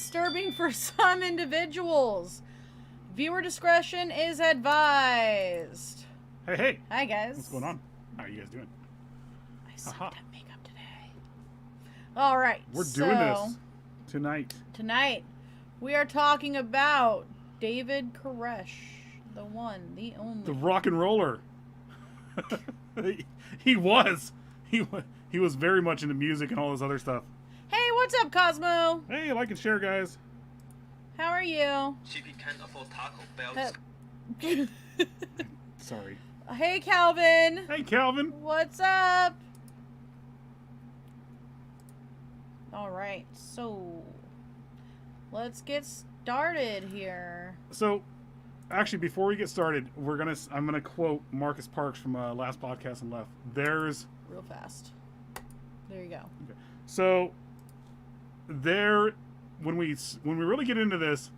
disturbing for some individuals. Viewer discretion is advised. Hey. Hi, guys. What's going on? How are you guys doing? I sucked at makeup today. All right. We're doing this tonight. Tonight, we are talking about David Koresh, the one, the only. The rock and roller. He was very much into music and all this other stuff. Hey, what's up, Cosmo? Hey, like and share, guys. How are you? GP can't afford Taco Bells. Sorry. Hey, Calvin. Hey, Calvin. What's up? All right, so let's get started here. So, actually, before we get started, I'm gonna quote Marcus Parks from last podcast and left. There's real fast. There you go. Okay. So, when we really get into this,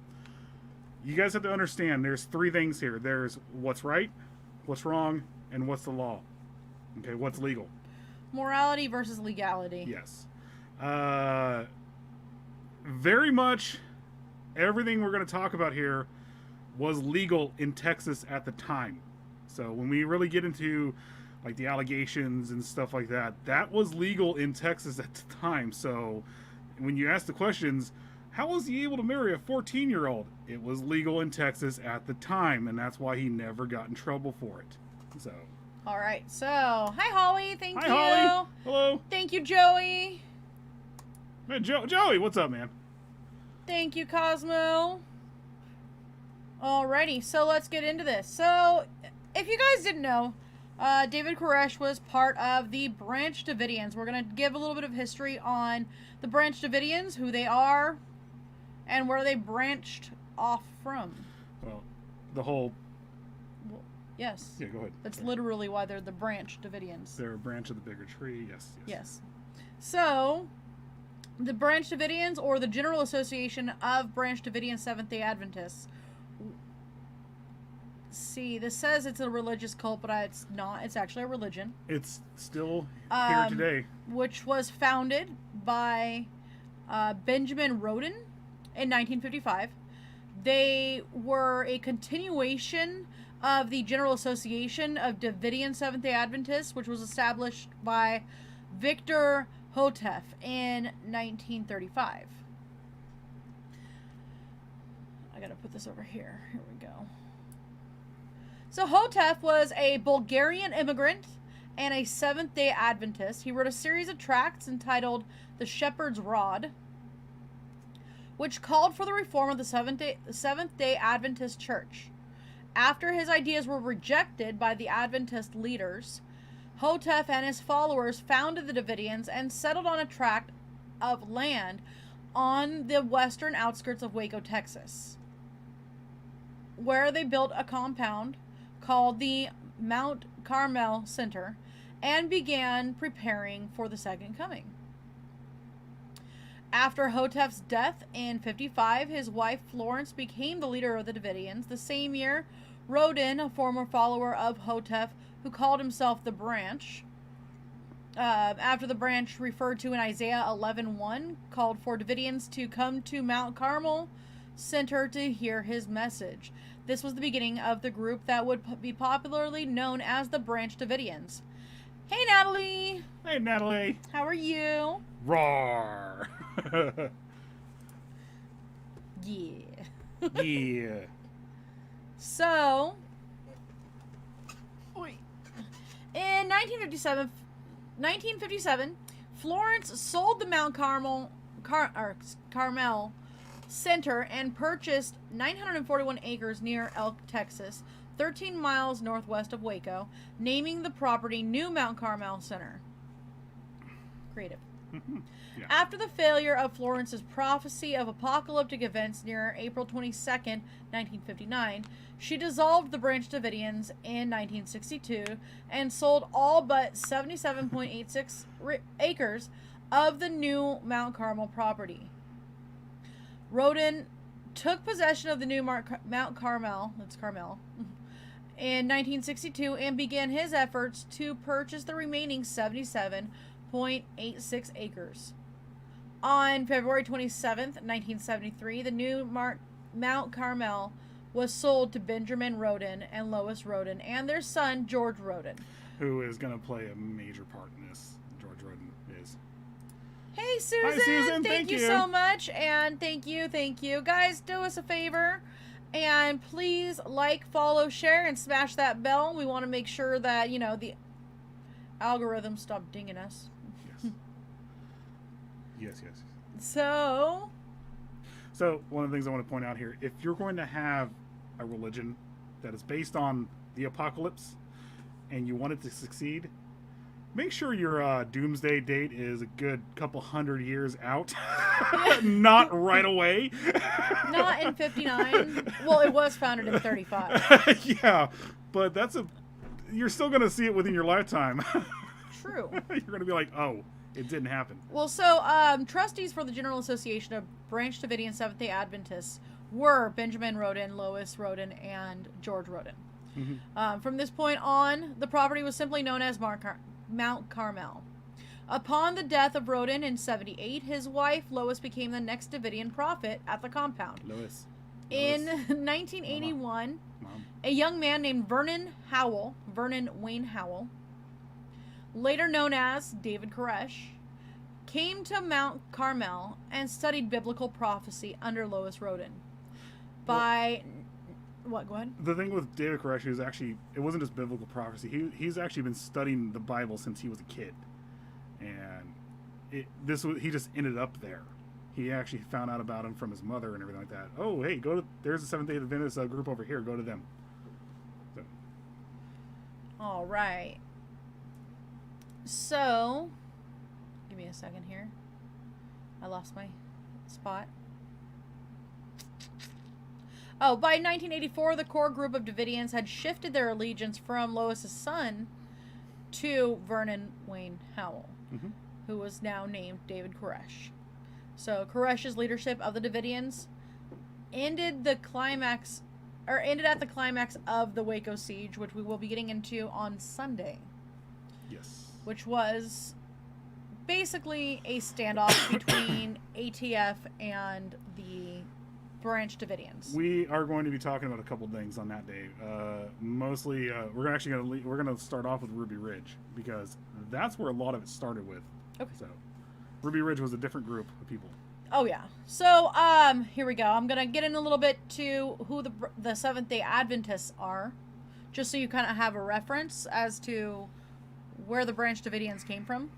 you guys have to understand. There's three things here. There's what's right, what's wrong, and what's the law. Okay, what's legal? Morality versus legality. Yes. Very much everything we're going to talk about here was legal in Texas at the time. So when we really get into like the allegations and stuff like that, that was legal in Texas at the time. So when you ask the questions, how was he able to marry a 14-year-old? It was legal in Texas at the time, and that's why he never got in trouble for it. So. All right. So, hi, Holly. Thank you. Hi, Holly. Hello. Thank you, Joey. Man, Joey, what's up, man? Thank you, Cosmo. Alrighty, so let's get into this. So, if you guys didn't know, David Koresh was part of the Branch Davidians. We're going to give a little bit of history on the Branch Davidians, who they are, and where they branched off from. Well, the whole... Yes. Yeah, go ahead. That's literally why they're the Branch Davidians. They're a branch of the bigger tree, yes. So, the Branch Davidians, or the General Association of Branch Davidian Seventh-day Adventists. See, this says it's a religious cult, but it's not. It's actually a religion. It's still here today. Which was founded by Benjamin Roden in 1955. They were a continuation of the General Association of Davidian Seventh-day Adventists, which was established by Victor Hotef in 1935. I gotta put this over here. Here we go. So Hotef was a Bulgarian immigrant and a Seventh-day Adventist. He wrote a series of tracts entitled The Shepherd's Rod, which called for the reform of the Seventh-day Adventist Church. After his ideas were rejected by the Adventist leaders, Hotef and his followers founded the Davidians and settled on a tract of land on the western outskirts of Waco, Texas, where they built a compound called the Mount Carmel Center and began preparing for the Second Coming. After Hotef's death in 55, his wife Florence became the leader of the Davidians. The same year, Roden, a former follower of Hotef who called himself the Branch, after the branch referred to in Isaiah 11:1, called for Davidians to come to Mount Carmel Center to hear his message. This was the beginning of the group that would be popularly known as the Branch Davidians. Hey, Natalie. Hey, Natalie. How are you? Roar. Yeah. Yeah. So, in 1957, Florence sold the Mount Carmel Center and purchased 941 acres near Elk, Texas, 13 miles northwest of Waco, naming the property New Mount Carmel Center. Creative. Yeah. After the failure of Florence's prophecy of apocalyptic events near April 22nd, 1959, she dissolved the Branch Davidians in 1962 and sold all but 77.86 acres of the new Mount Carmel property. Roden took possession of the new Mount Carmel, that's Carmel, in 1962 and began his efforts to purchase the remaining 77.86 acres. On February 27th, 1973, the new Mount Carmel was sold to Benjamin Roden and Lois Roden and their son, George Roden. Who is going to play a major part in this. George Roden is. Hey, Susan. Hi, Susan. Thank you so much. And thank you. Guys, do us a favor. And please like, follow, share, and smash that bell. We want to make sure that, the algorithm stop dinging us. Yes. So, one of the things I want to point out here, if you're going to have a religion that is based on the apocalypse and you want it to succeed, make sure your doomsday date is a good couple hundred years out. Not right away. Not in 59. Well, it was founded in 35. Yeah, but you're still going to see it within your lifetime. True. You're going to be like, oh, it didn't happen. Well, so trustees for the General Association of Branch Davidian Seventh-day Adventists were Benjamin Roden, Lois Roden, and George Roden. Mm-hmm. From this point on, the property was simply known as Mount Carmel. Upon the death of Roden in 78, his wife Lois became the next Davidian prophet at the compound. Lois. In 1981, Mom. A young man named Vernon Wayne Howell, later known as David Koresh, came to Mount Carmel and studied biblical prophecy under Lois Roden. Go ahead. The thing with David Koresh is actually, it wasn't just biblical prophecy. He's actually been studying the Bible since he was a kid. And he just ended up there. He actually found out about him from his mother and everything like that. Oh, hey, there's a Seventh-day Adventist group over here. Go to them. So. All right. So, give me a second here. I lost my spot. Oh, by 1984, the core group of Davidians had shifted their allegiance from Lois's son to Vernon Wayne Howell, mm-hmm. who was now named David Koresh. So Koresh's leadership of the Davidians ended at the climax of the Waco siege, which we will be getting into on Sunday. Yes. Which was basically a standoff between ATF and the Branch Davidians. We are going to be talking about a couple things on that day. Mostly, we're going to start off with Ruby Ridge because that's where a lot of it started with. Okay. So, Ruby Ridge was a different group of people. Oh yeah. So, here we go. I'm gonna get in a little bit to who the Seventh-day Adventists are, just so you kind of have a reference as to where the Branch Davidians came from.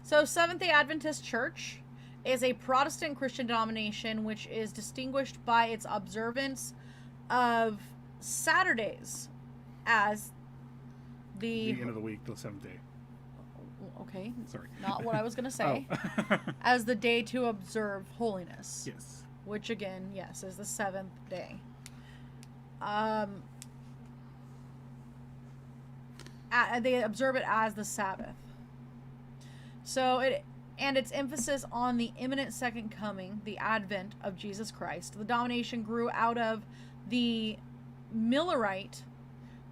So, Seventh-day Adventist Church is a Protestant Christian denomination which is distinguished by its observance of Saturdays as the end of the week, the seventh day. Okay. Sorry. Not what I was going to say. Oh. As the day to observe holiness. Yes. Which again, yes, is the seventh day. They observe it as the Sabbath. So its emphasis on the imminent second coming, the advent of Jesus Christ. The denomination grew out of the Millerite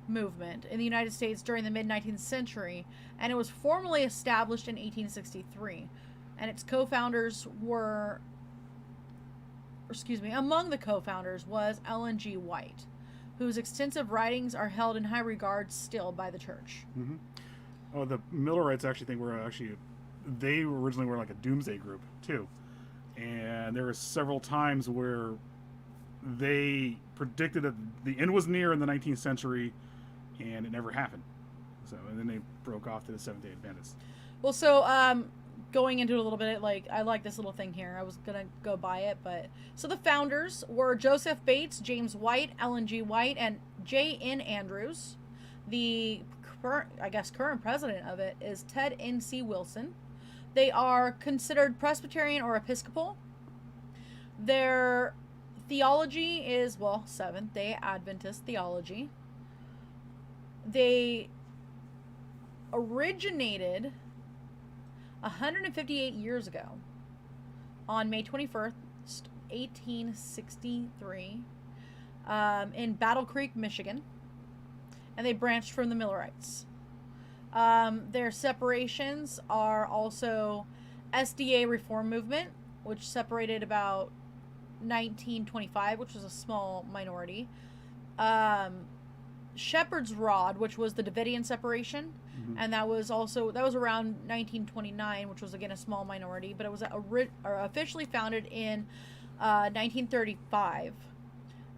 movement in the United States during the mid-19th century, and it was formally established in 1863. And its co-founders among the co-founders was Ellen G. White, whose extensive writings are held in high regard still by the church. Mm-hmm. Oh, the Millerites they originally were like a doomsday group too, and there were several times where they predicted that the end was near in the 19th century, and it never happened. So, and then they broke off to the Seventh-day Adventists. Well, so going into it a little bit, I like this little thing here. I was gonna go by it, but so the founders were Joseph Bates, James White, Ellen G. White, and J.N. Andrews. The current president of it is Ted N.C. Wilson. They are considered Presbyterian or Episcopal. Their theology is, Seventh-day Adventist theology. They originated 158 years ago on May 21st, 1863, in Battle Creek, Michigan, and they branched from the Millerites. Their separations are also SDA reform movement, which separated about 1925, which was a small minority. Shepherd's Rod, which was the Davidian separation, and that was around 1929, which was again a small minority, but it was officially founded in 1935.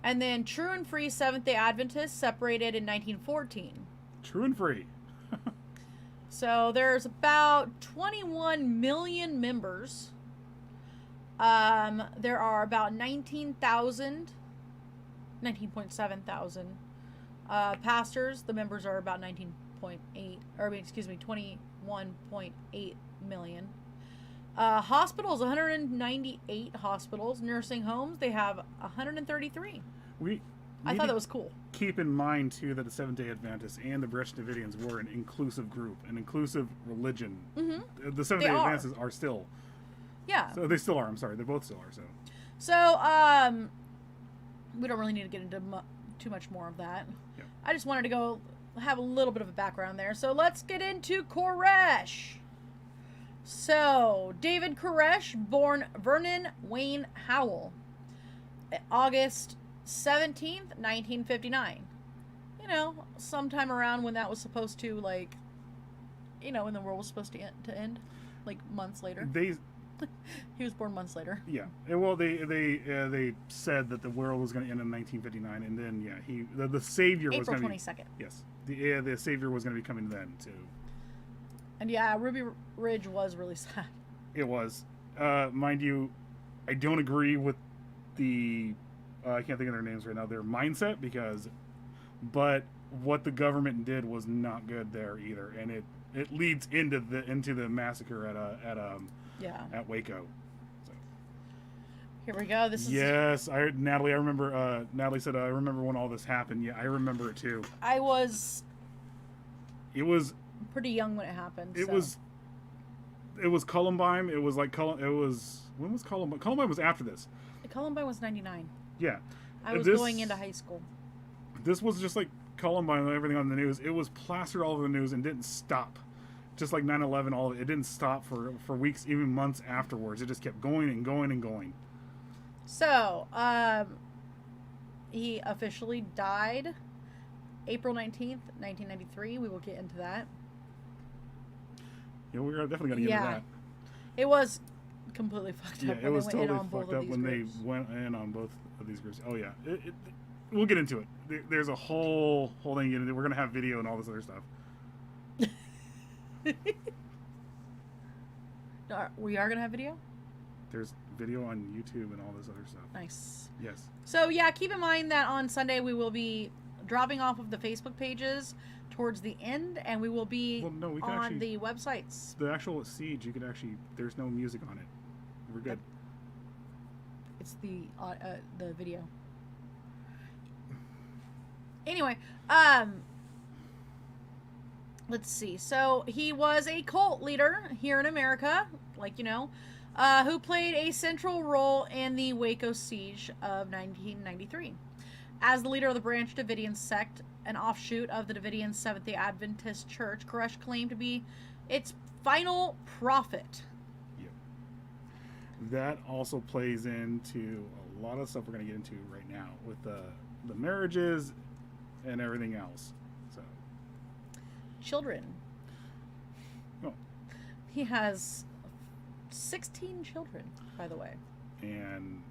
And then True and Free Seventh-day Adventists separated in 1914. True and Free. So there's about 21 million members. There are about 19.7 thousand pastors. The members are about 21.8 million. Hospitals, 198 hospitals. Nursing homes, they have 133. I thought that was cool. Keep in mind, too, that the Seventh-day Adventists and the Branch Davidians were an inclusive group, an inclusive religion. Mm-hmm. The Seventh-day Adventists are still. Yeah. So they still are. I'm sorry. They both still are. So, we don't really need to get into too much more of that. Yeah. I just wanted to go have a little bit of a background there. So let's get into Koresh. So, David Koresh, born Vernon Wayne Howell, August 17th, 1959. You know, sometime around when that was supposed to, like, you know, when the world was supposed to end, like months later. He was born months later. Yeah. Well, they said that the world was going to end in 1959, and then the Savior was going to be April 22nd. Yes. The Savior was going to be coming then too. And yeah, Ruby Ridge was really sad. It was. Mind you, I don't agree with the I can't think of their names right now. Their mindset but what the government did was not good there either, and it leads into the massacre at Waco. So. Here we go. Yes, Natalie. I remember. Natalie said, "I remember when all this happened." Yeah, I remember it too. I was. It was pretty young when it happened. It was Columbine. It was like when was Columbine? Columbine was after this. Columbine was 99. Yeah. I was going into high school. This was just like Columbine and everything on the news. It was plastered all over the news and didn't stop. Just like 9/11, all of it didn't stop for weeks, even months afterwards. It just kept going and going and going. So, he officially died April 19th, 1993. We will get into that. Yeah, we're definitely going to get into that. It was completely fucked up. Yeah, it was totally fucked up when they went in on both of these groups. Oh yeah, we'll get into it. There's a whole thing. We're going to have video and all this other stuff. We are going to have video? There's video on YouTube and all this other stuff. Nice. Yes. So yeah, keep in mind that on Sunday we will be dropping off of the Facebook pages towards the end, and we will be on the websites. The actual Siege, you could actually, there's no music on it. We're good. It's the video. Anyway, let's see. So he was a cult leader here in America, who played a central role in the Waco siege of 1993. As the leader of the Branch Davidian sect, an offshoot of the Davidian Seventh-day Adventist Church, Koresh claimed to be its final prophet. Yep. That also plays into a lot of stuff we're going to get into right now with the marriages and everything else. So, children. Oh. He has 16 children, by the way. And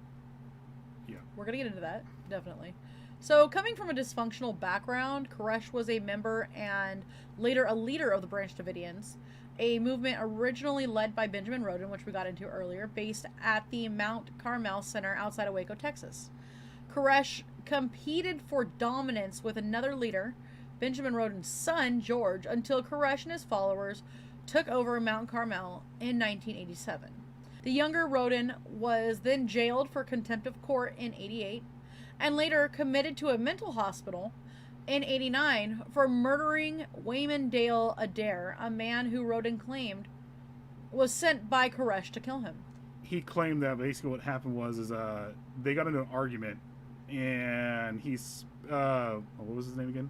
yeah, we're going to get into that, definitely. So, coming from a dysfunctional background, Koresh was a member and later a leader of the Branch Davidians, a movement originally led by Benjamin Roden, which we got into earlier, based at the Mount Carmel Center outside of Waco, Texas. Koresh competed for dominance with another leader, Benjamin Roden's son, George, until Koresh and his followers took over Mount Carmel in 1987. The younger Roden was then jailed for contempt of court in 88, and later committed to a mental hospital in 89 for murdering Wayman Dale Adair, a man who Roden claimed was sent by Koresh to kill him. He claimed that basically what happened was they got into an argument, and he's what was his name again?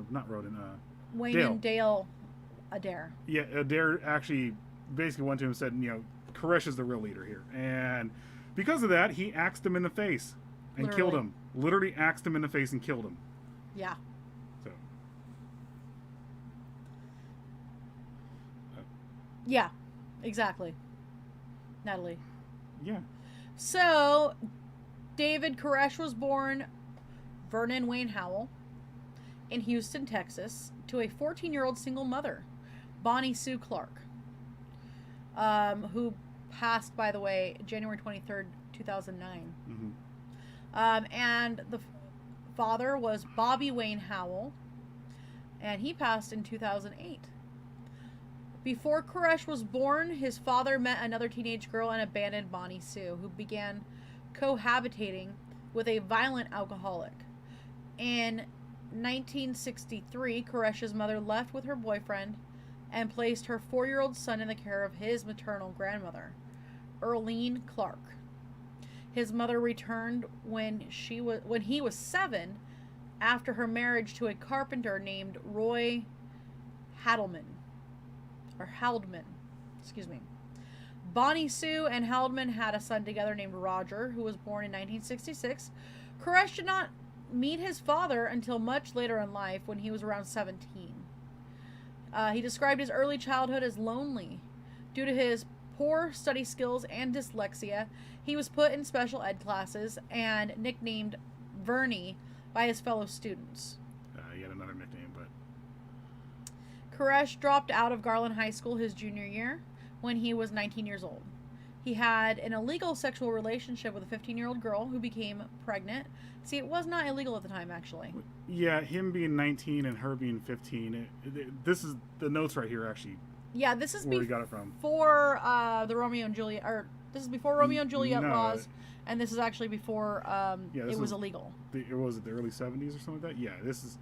Not Roden. Wayman Dale Adair. Yeah, Adair actually basically went to him and said, Koresh is the real leader here. And because of that, he axed him in the face and killed him. Literally axed him in the face and killed him. Yeah. So. Yeah, exactly. Natalie. Yeah. So, David Koresh was born Vernon Wayne Howell in Houston, Texas, to a 14-year-old single mother, Bonnie Sue Clark, who passed, by the way, January 23rd, 2009. Mm-hmm. And the father was Bobby Wayne Howell, and he passed in 2008. Before Koresh was born, his father met another teenage girl and abandoned Bonnie Sue, who began cohabitating with a violent alcoholic. In 1963, Koresh's mother left with her boyfriend and placed her 4-year-old son in the care of his maternal grandmother, Earlene Clark. His mother returned when he was 7, after her marriage to a carpenter named Roy Haldeman. Bonnie Sue and Haldeman had a son together named Roger, who was born in 1966. Koresh did not meet his father until much later in life, when he was around 17. He described his early childhood as lonely. Due to his poor study skills and dyslexia, he was put in special ed classes and nicknamed Vernie by his fellow students. He had another nickname, but... Koresh dropped out of Garland High School his junior year when he was 19 years old. He had an illegal sexual relationship with a 15-year-old girl who became pregnant. See, it was not illegal at the time, actually. Yeah, him being 19 and her being 15. This is the notes right here, actually. Yeah, this is where we got it from. Before the Romeo and Juliet, or this is before Romeo and Juliet laws, and this is actually before it was illegal. Was it the early 70s or something like that? Yeah, this is...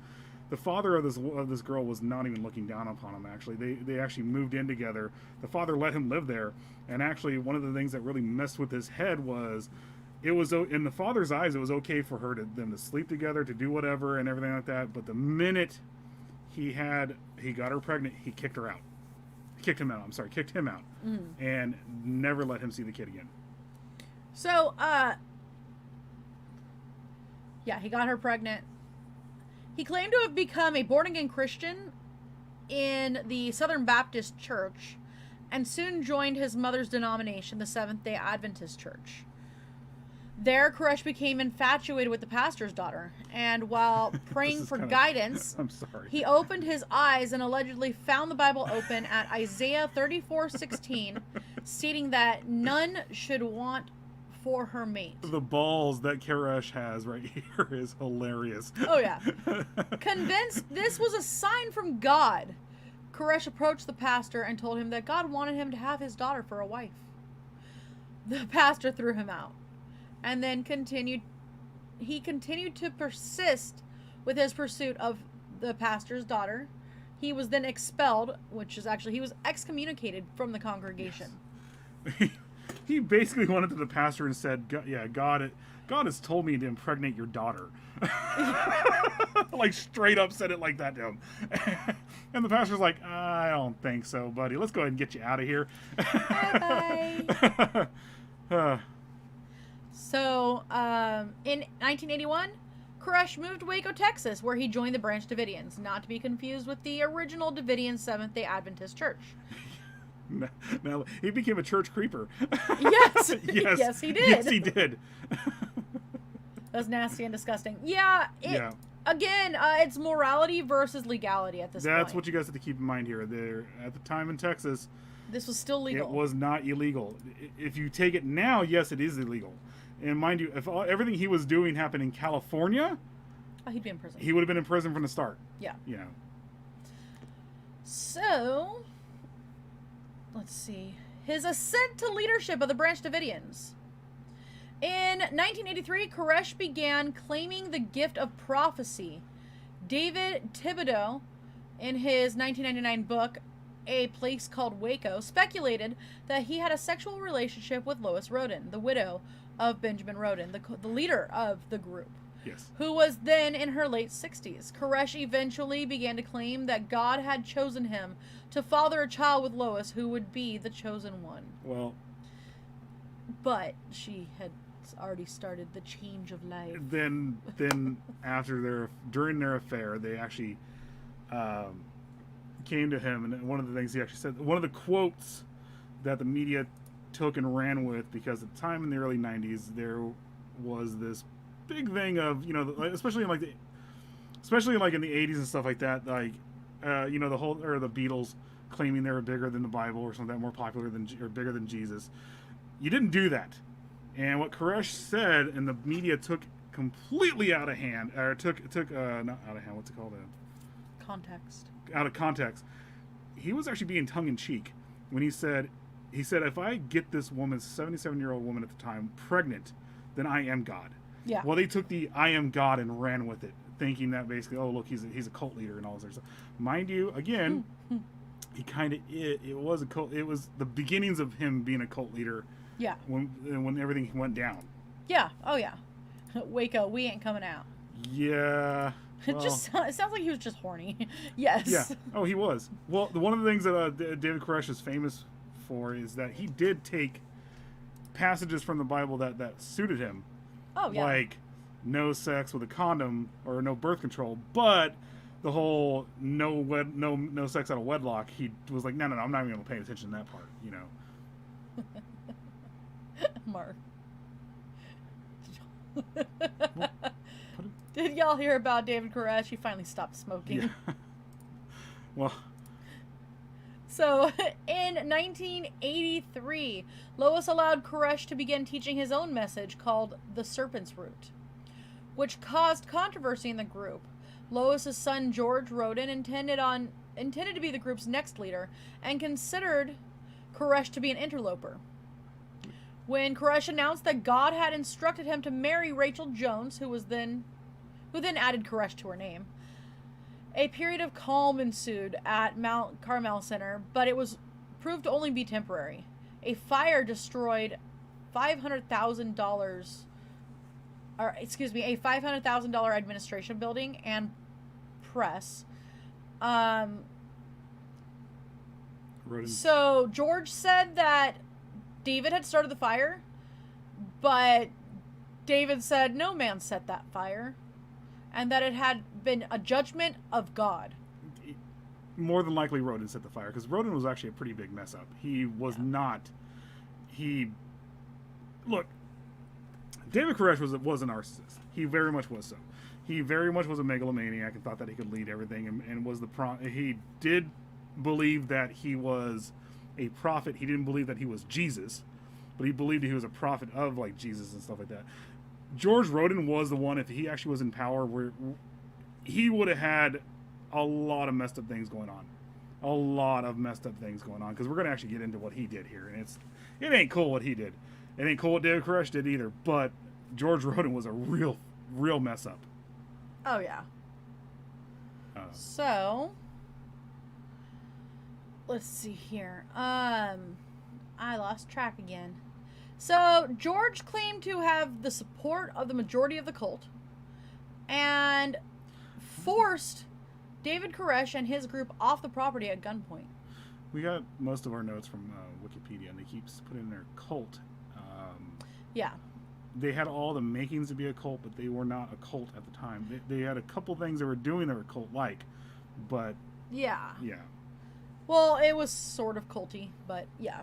The father of this girl was not even looking down upon him, actually. They actually moved in together. The father let him live there. And actually, one of the things that really messed with his head was, it was, in the father's eyes, it was okay for them to sleep together, to do whatever and everything like that. But the minute he got her pregnant, he kicked her out. Kicked him out. Mm-hmm. And never let him see the kid again. So, yeah, he got her pregnant. He claimed to have become a born-again Christian in the Southern Baptist Church and soon joined his mother's denomination, the Seventh-day Adventist Church. There, Koresh became infatuated with the pastor's daughter, and while praying for guidance, he opened his eyes and allegedly found the Bible open at Isaiah 34:16, stating that none should want for her mate. The balls that Koresh has right here is hilarious. Oh, yeah. Convinced this was a sign from God, Koresh approached the pastor and told him that God wanted him to have his daughter for a wife. The pastor threw him out, and then continued to persist with his pursuit of the pastor's daughter. He was then expelled, he was excommunicated from the congregation. Yes. He basically went up to the pastor and said, God has told me to impregnate your daughter. Like, straight up said it like that to him. And the pastor's like, I don't think so, buddy. Let's go ahead and get you out of here. Bye-bye. So, in 1981, Koresh moved to Waco, Texas, where he joined the Branch Davidians, not to be confused with the original Davidian Seventh-day Adventist Church. Now, he became a church creeper. Yes. Yes, he did. Yes, he did. That's nasty and disgusting. Yeah. Again, it's morality versus legality at this point. That's what you guys have to keep in mind here. At the time in Texas, this was still legal. It was not illegal. If you take it now, yes, it is illegal. And mind you, if everything he was doing happened in California, he'd be in prison. He would have been in prison from the start. Yeah. You know. So, let's see. His ascent to leadership of the Branch Davidians. In 1983, Koresh began claiming the gift of prophecy. David Thibodeau, in his 1999 book, A Place Called Waco, speculated that he had a sexual relationship with Lois Roden, the widow of Benjamin Roden, the leader of the group. Yes. who was then in her late 60s. Koresh eventually began to claim that God had chosen him to father a child with Lois, who would be the chosen one. Well, but she had already started the change of life. Then during their affair, they actually came to him, and one of the things he actually said, one of the quotes that the media took and ran with, because at the time in the early 90s there was this big thing of, you know, especially in the 80s and stuff like that, like you know, the Beatles claiming they were bigger than the Bible or something, more popular than or bigger than Jesus. You didn't do that. And what Koresh said, and the media took completely out of hand, or took not out of hand, what's it called? Context. Out of context. He was actually being tongue in cheek when he said, if I get this woman, 77-year-old woman at the time, pregnant, then I am God. Yeah. Well, they took the I am God and ran with it, thinking that basically, oh, look, he's a cult leader and all this other stuff. Mind you, again, he kind of, it was a cult. It was the beginnings of him being a cult leader. Yeah. When everything went down. Yeah. Oh, yeah. Waco, we ain't coming out. Yeah. Well, it sounds like he was just horny. Yes. Yeah. Oh, he was. Well, one of the things that David Koresh is famous for is that he did take passages from the Bible that suited him. Oh, yeah. Like no sex with a condom or no birth control, but the whole no sex out of wedlock, he was like, no, I'm not even going to pay attention to that part, you know. Mark. Did y'all hear about David Koresh? He finally stopped smoking. Yeah. Well. So, in 1983, Lois allowed Koresh to begin teaching his own message called The Serpent's Root, which caused controversy in the group. Lois's son George Roden intended to be the group's next leader and considered Koresh to be an interloper. When Koresh announced that God had instructed him to marry Rachel Jones, who then added Koresh to her name, a period of calm ensued at Mount Carmel Center, but it was proved to only be temporary. A fire destroyed $500,000 administration building and press. So George said that David had started the fire, but David said no man set that fire, and that it had been a judgment of God. More than likely Roden set the fire, because Roden was actually a pretty big mess up. He was not... Look, David Koresh was a narcissist. He very much was so. He very much was a megalomaniac and thought that he could lead everything, and was he did believe that he was a prophet. He didn't believe that he was Jesus, but he believed he was a prophet of like Jesus and stuff like that. George Roden was the one, if he actually was in power, where he would have had a lot of messed up things going on. A lot of messed up things going on, because we're going to actually get into what he did here, and it ain't cool what he did. It ain't cool what David Koresh did either, but George Roden was a real mess up. Oh, yeah. So, let's see here. I lost track again. So, George claimed to have the support of the majority of the cult and forced David Koresh and his group off the property at gunpoint. We got most of our notes from Wikipedia, and they keep putting in their cult. Yeah. They had all the makings to be a cult, but they were not a cult at the time. They had a couple things they were doing that were cult-like, but... Yeah. Yeah. Well, it was sort of culty, but yeah.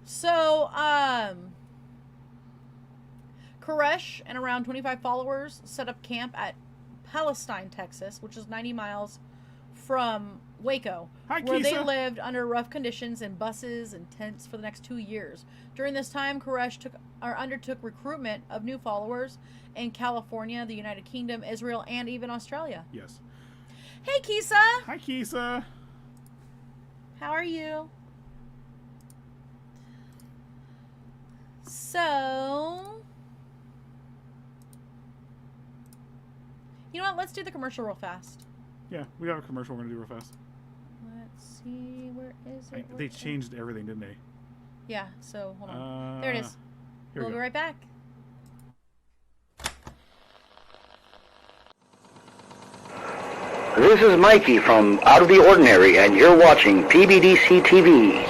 So, Koresh and around 25 followers set up camp at Palestine, Texas, which is 90 miles from Waco, where they lived under rough conditions in buses and tents for the next 2 years. During this time, Koresh undertook recruitment of new followers in California, the United Kingdom, Israel, and even Australia. Yes. Hey, Kisa! Hi, Kisa! How are you? So, you know what? Let's do the commercial real fast. Yeah, we have a commercial we're going to do real fast. Let's see. Where is it? They changed everything, didn't they? Yeah, so hold on. There it is. We'll be right back. This is Mikey from Out of the Ordinary, and you're watching PBDC TV.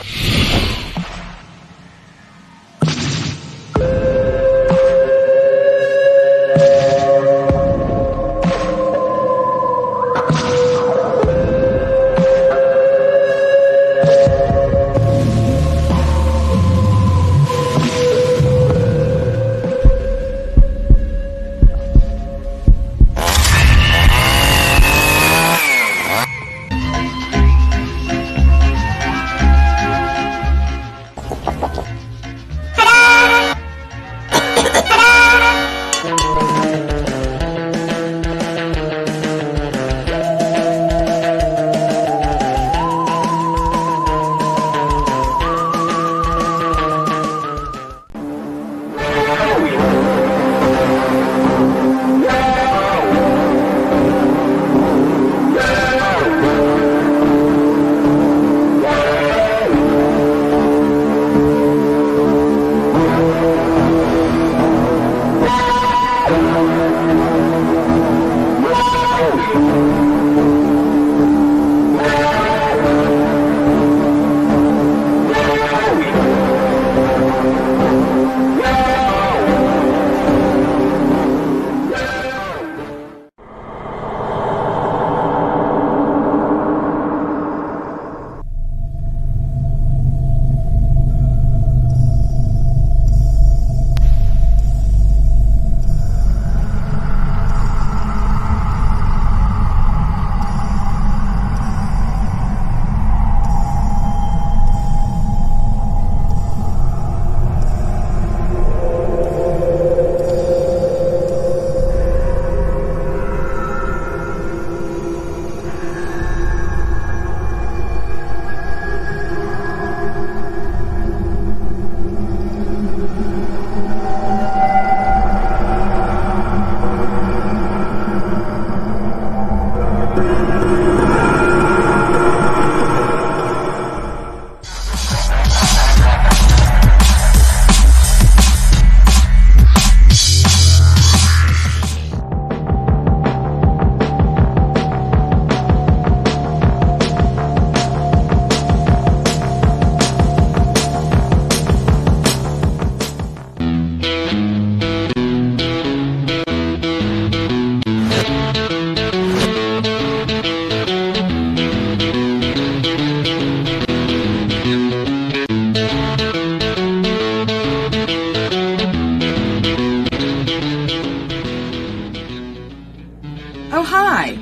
Oh, hi!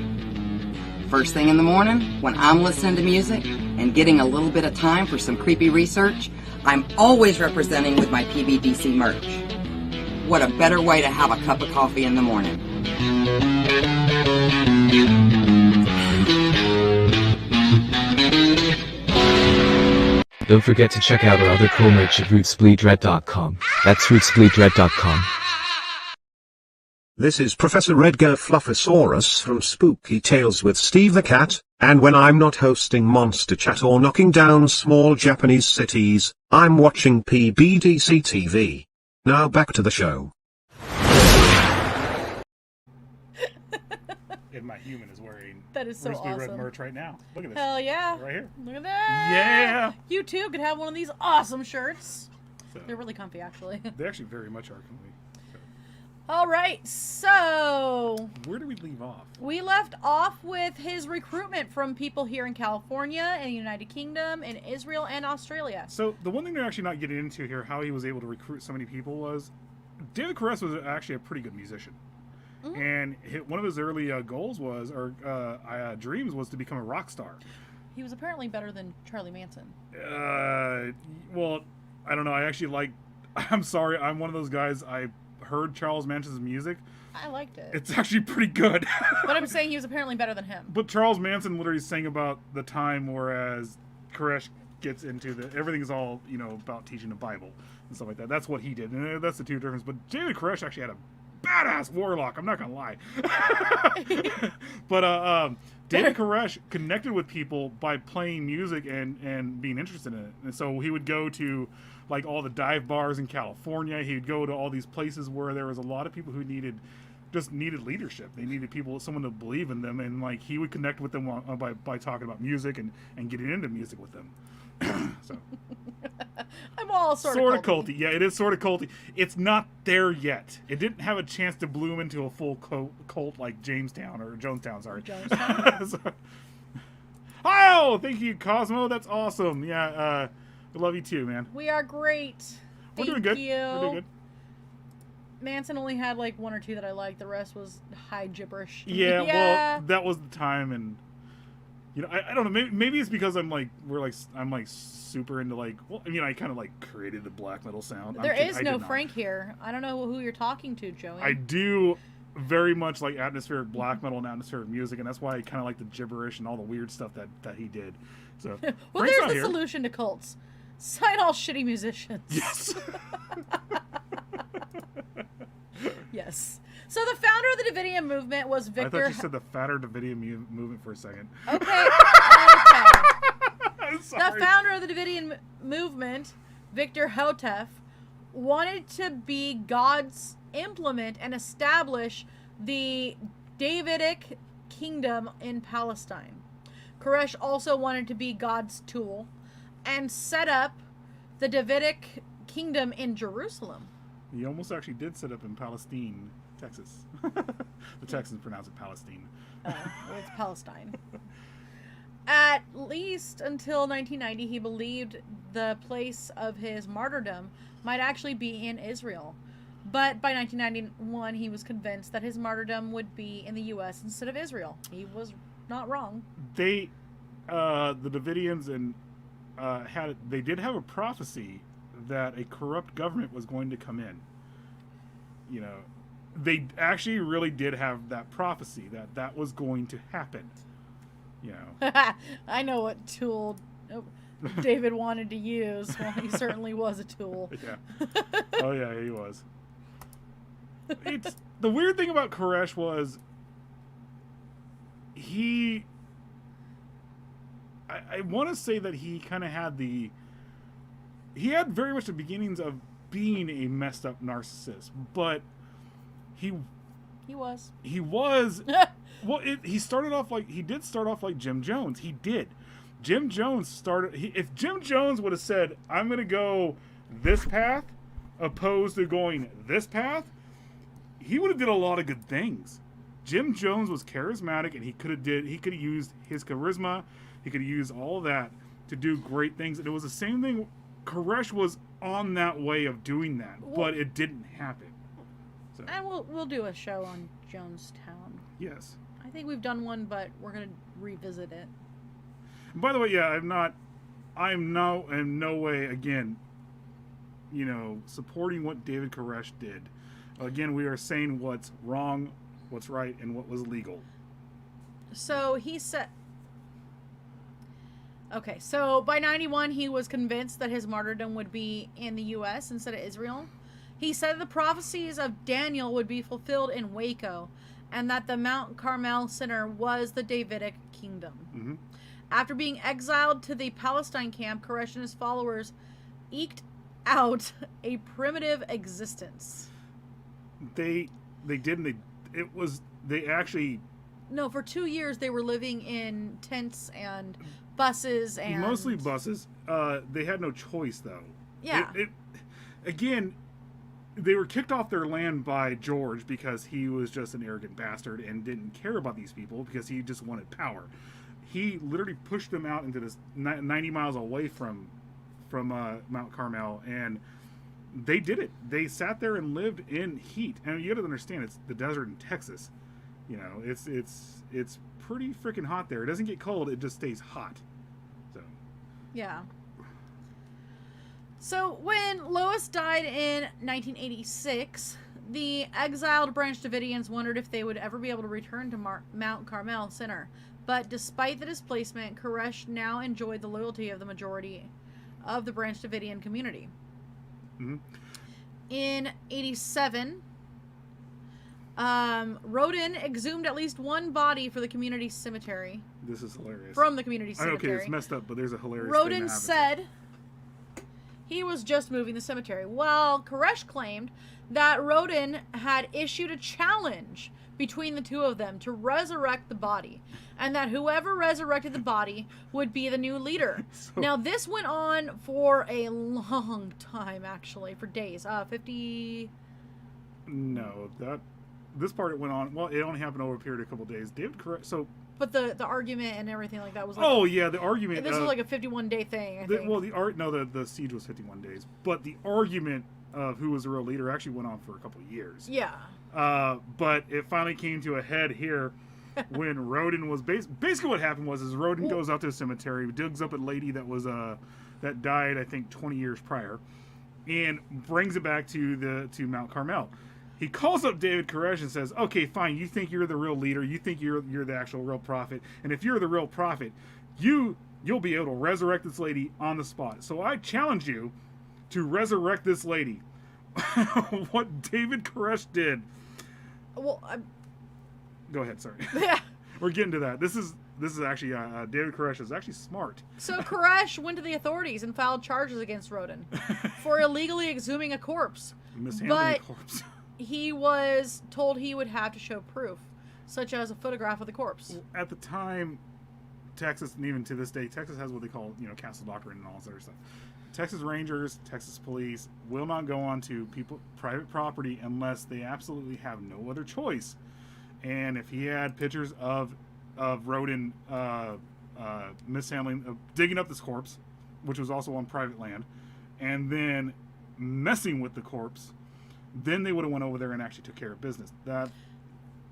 First thing in the morning, when I'm listening to music and getting a little bit of time for some creepy research, I'm always representing with my PBDC merch. What a better way to have a cup of coffee in the morning. Don't forget to check out our other cool merch at rootsbleedred.com. That's rootsbleedred.com. This is Professor Edgar Fluffosaurus from Spooky Tales with Steve the Cat, and when I'm not hosting Monster Chat or knocking down small Japanese cities, I'm watching PBDC TV. Now back to the show. And my human is wearing That is so Crispy Red awesome. merch right now. Look at this. Hell yeah. Right here. Look at that. Yeah. You too could have one of these awesome shirts. So, They're really comfy, actually. they actually very much are comfy. All right, so Where do we leave off? we left off with his recruitment from people here in California, in the United Kingdom, in Israel, and Australia. So the one thing they're actually not getting into here, how he was able to recruit so many people, was David Koresh was actually a pretty good musician. Mm-hmm. And one of his early goals was, or dreams, was to become a rock star. He was apparently better than Charlie Manson. Well, I don't know. I actually like. I'm sorry. I'm one of those guys. I heard Charles Manson's music. I liked it. It's actually pretty good. But I'm saying he was apparently better than him. But Charles Manson literally sang about the time, whereas Koresh gets into everything's all, about teaching the Bible and stuff like that. That's what he did, and that's the two differences. But David Koresh actually had a badass warlock. I'm not gonna lie. But David Koresh connected with people by playing music and being interested in it. And so he would go to all the dive bars in California. He'd go to all these places where there was a lot of people who needed just needed leadership. They needed someone to believe in them, and like he would connect with them by talking about music and getting into music with them. So I'm all sort of culty. Yeah, it is sort of culty. It's not there yet. It didn't have a chance to bloom into a full cult like Jamestown or Jonestown. Sorry. Jonestown. Oh, thank you, Cosmo. That's awesome. Yeah, I love you too, man. We are great. We're doing good. You. We're doing good. Manson only had like one or two that I liked. The rest was high gibberish. Yeah, well, that was the time, and you know, I don't know. Maybe it's because I'm like super into like. Well, I mean, I kind of like created the black metal sound. There is no Frank here. I don't know who you're talking to, Joey. I do very much like atmospheric black metal and atmospheric music, and that's why I kind of like the gibberish and all the weird stuff that he did. So, well, Frank's there's the here. solution to cults: sign all shitty musicians. Yes. Yes. So the founder of the Davidian movement was Victor. I thought you said the fatter Davidian movement for a second. Okay. Sorry. The founder of the Davidian movement, Victor Hotef, wanted to be God's implement and establish the Davidic kingdom in Palestine. Koresh also wanted to be God's tool and set up the Davidic kingdom in Jerusalem. He almost actually did set up in Palestine, Texas. The Texans pronounce it Palestine. It's Palestine. At least until 1990, he believed the place of his martyrdom might actually be in Israel. But by 1991, he was convinced that his martyrdom would be in the U.S. instead of Israel. He was not wrong. The Davidians they did have a prophecy that a corrupt government was going to come in. You know, they actually really did have that prophecy that was going to happen. You know, I know what tool David wanted to use. Well, he certainly was a tool. Yeah. Oh yeah, he was. It's the weird thing about Koresh was I want to say that he kind of had he had very much the beginnings of being a messed up narcissist, but he was well, he started off like he did start off like Jim Jones. He did. Jim Jones started. If Jim Jones would have said, "I'm going to go this path," opposed to going this path, he would have did a lot of good things. Jim Jones was charismatic, and he could have used his charisma. He could have used all of that to do great things. And it was the same thing. Koresh was on that way of doing that, but it didn't happen. So. And we'll do a show on Jonestown. Yes. I think we've done one, but we're gonna revisit it. And by the way, yeah, I'm in no way again, you know, supporting what David Koresh did. Again, we are saying what's wrong, what's right, and what was legal. So he said. Okay, so by 91, he was convinced that his martyrdom would be in the U.S. instead of Israel. He said the prophecies of Daniel would be fulfilled in Waco, and that the Mount Carmel center was the Davidic kingdom. Mm-hmm. After being exiled to the Palestine camp, Koresh and his followers eked out a primitive existence. They didn't. They actually. No, for 2 years they were living in tents and buses and mostly buses. They had no choice though. Yeah. Again, they were kicked off their land by George because he was just an arrogant bastard and didn't care about these people because he just wanted power. He literally pushed them out into this 90 miles away from Mount Carmel, and they did it. They sat there and lived in heat. And you got to understand, it's the desert in Texas. You know, it's pretty freaking hot there. It doesn't get cold; it just stays hot. So. Yeah. So when Lois died in 1986, the exiled Branch Davidians wondered if they would ever be able to return to Mount Carmel Center. But despite the displacement, Koresh now enjoyed the loyalty of the majority of the Branch Davidian community. Mm-hmm. In 87, Rodin exhumed at least one body for the community cemetery. This is hilarious. From the community cemetery. Okay, it's messed up, but there's a hilarious Rodin thing said He was just moving the cemetery. Well, Koresh claimed that Rodin had issued a challenge between the two of them to resurrect the body, and that whoever resurrected the body would be the new leader. Now, this went on for a long time, actually, for days. 50... No, this part it went on. Well, it only happened over a period of a couple of days. David Koresh. But the argument and everything like that was like... Oh, yeah, the argument... This was like a 51-day thing, I think. Well, the siege was 51 days. But the argument of who was the real leader actually went on for a couple of years. Yeah. But it finally came to a head here when Rodin was... Basically what happened was Rodin goes out to the cemetery, digs up a lady that was that died, I think, 20 years prior, and brings it back to Mount Carmel. He calls up David Koresh and says, okay, fine, you think you're the real leader, you think you're the actual real prophet, and if you're the real prophet, you'll be able to resurrect this lady on the spot. So I challenge you to resurrect this lady. What David Koresh did... Well, Go ahead, sorry. Yeah. We're getting to that. This is actually, David Koresh is actually smart. So Koresh went to the authorities and filed charges against Rodin for illegally exhuming a corpse. Mishandling a corpse. He was told he would have to show proof, such as a photograph of the corpse. At the time, Texas, and even to this day, Texas has what they call, castle doctrine and all this other stuff. Texas Rangers, Texas police will not go onto private property unless they absolutely have no other choice. And if he had pictures of Rodin mishandling, digging up this corpse, which was also on private land, and then messing with the corpse, then they would have went over there and actually took care of business. That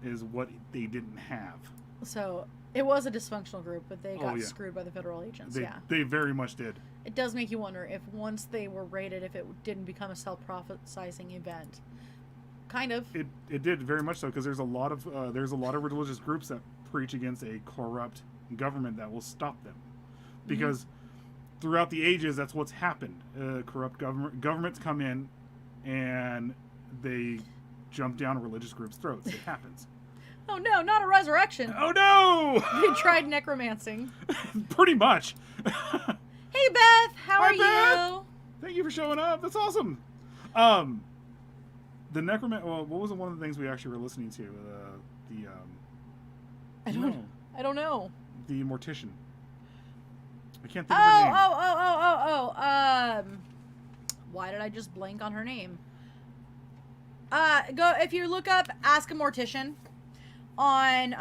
is what they didn't have. So it was a dysfunctional group, but they got yeah. screwed by the federal agents. They very much did. It does make you wonder if once they were raided, if it didn't become a self-prophesizing event. Kind of. It did very much so, because there's a lot of religious groups that preach against a corrupt government that will stop them, because throughout the ages that's what's happened. Corrupt governments come in and they jump down a religious group's throats. It happens. Oh no, not a resurrection. Oh no! They tried necromancing. Pretty much. Hey Beth, how are Beth. you? Thank you for showing up. That's awesome. The necromancer. Well, what was one of the things we actually were listening to? I don't know. The mortician. I can't think of her name. Why did I just blank on her name? Go if you look up Ask a Mortician on